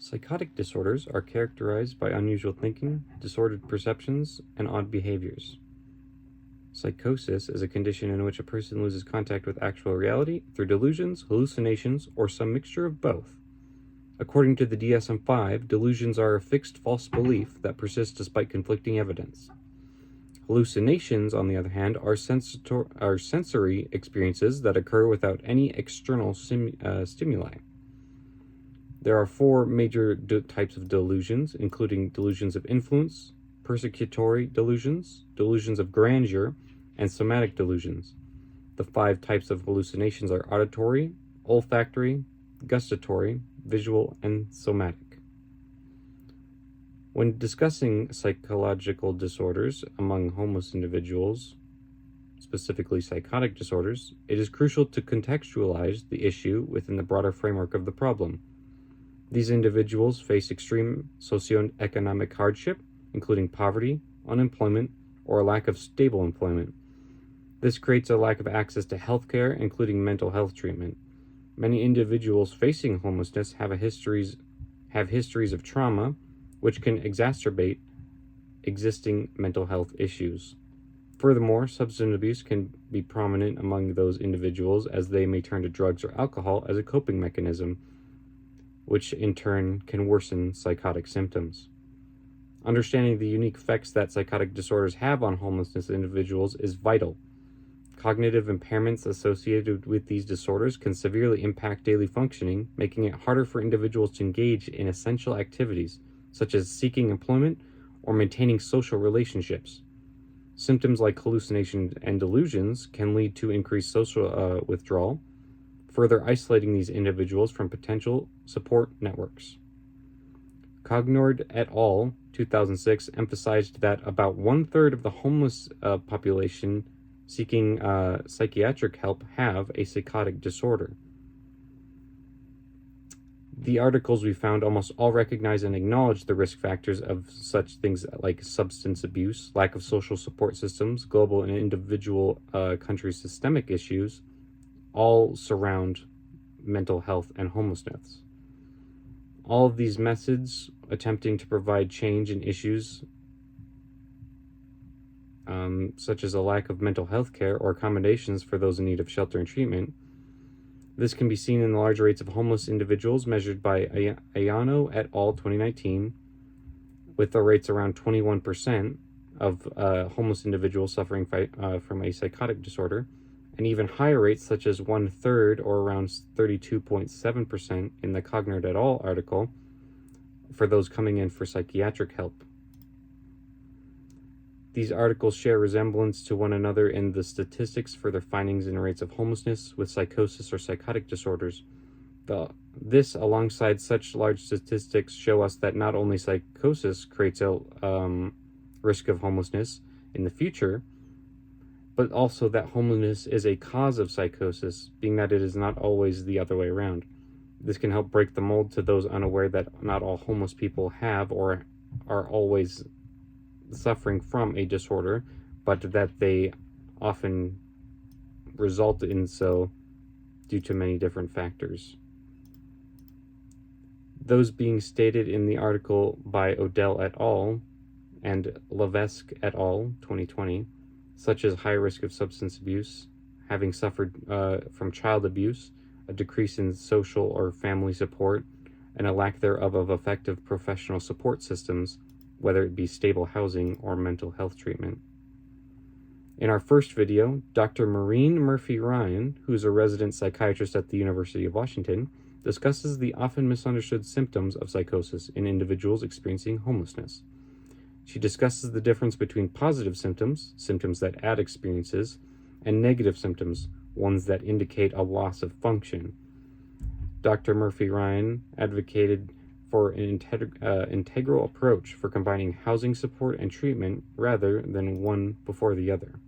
Psychotic disorders are characterized by unusual thinking, disordered perceptions, and odd behaviors. Psychosis is a condition in which a person loses contact with actual reality through delusions, hallucinations, or some mixture of both. According to the DSM-5, delusions are a fixed false belief that persists despite conflicting evidence. Hallucinations, on the other hand, are sensory experiences that occur without any external stimuli. There are four major types of delusions, including delusions of influence, persecutory delusions, delusions of grandeur, and somatic delusions. The 5 types of hallucinations are auditory, olfactory, gustatory, visual, and somatic. When discussing psychological disorders among homeless individuals, specifically psychotic disorders, it is crucial to contextualize the issue within the broader framework of the problem. These individuals face extreme socioeconomic hardship, including poverty, unemployment, or a lack of stable employment. This creates a lack of access to health care, including mental health treatment. Many individuals facing homelessness have histories of trauma, which can exacerbate existing mental health issues. Furthermore, substance abuse can be prominent among those individuals, as they may turn to drugs or alcohol as a coping mechanism, which in turn can worsen psychotic symptoms. Understanding the unique effects that psychotic disorders have on homelessness individuals is vital. Cognitive impairments associated with these disorders can severely impact daily functioning, making it harder for individuals to engage in essential activities, such as seeking employment or maintaining social relationships. Symptoms like hallucinations and delusions can lead to increased social withdrawal, further isolating these individuals from potential support networks. Cognord et al. 2006 emphasized that about 1/3 of the homeless population seeking psychiatric help have a psychotic disorder. The articles we found almost all recognize and acknowledge the risk factors of such things like substance abuse, lack of social support systems, global and individual country systemic issues, all surround mental health and homelessness. All of these methods attempting to provide change in issues such as a lack of mental health care or accommodations for those in need of shelter and treatment. This can be seen in the large rates of homeless individuals measured by Ayano et al. 2019, with the rates around 21% of homeless individuals suffering from a psychotic disorder, and even higher rates such as 1/3 or around 32.7% in the Cognard et al. Article for those coming in for psychiatric help. These articles share resemblance to one another in the statistics for their findings and rates of homelessness with psychosis or psychotic disorders. This, alongside such large statistics, show us that not only psychosis creates a risk of homelessness in the future, but also that homelessness is a cause of psychosis, being that it is not always the other way around. This can help break the mold to those unaware that not all homeless people have or are always suffering from a disorder, but that they often result in so due to many different factors. Those being stated in the article by Odell et al. And Levesque et al. 2020, such as high risk of substance abuse, having suffered from child abuse, a decrease in social or family support, and a lack thereof of effective professional support systems, whether it be stable housing or mental health treatment. In our first video, Dr. Maureen Murphy-Ryan, who is a resident psychiatrist at the University of Washington, discusses the often misunderstood symptoms of psychosis in individuals experiencing homelessness. She discusses the difference between positive symptoms, symptoms that add experiences, and negative symptoms, ones that indicate a loss of function. Dr. Murphy-Ryan advocated for an integral approach for combining housing support and treatment rather than one before the other.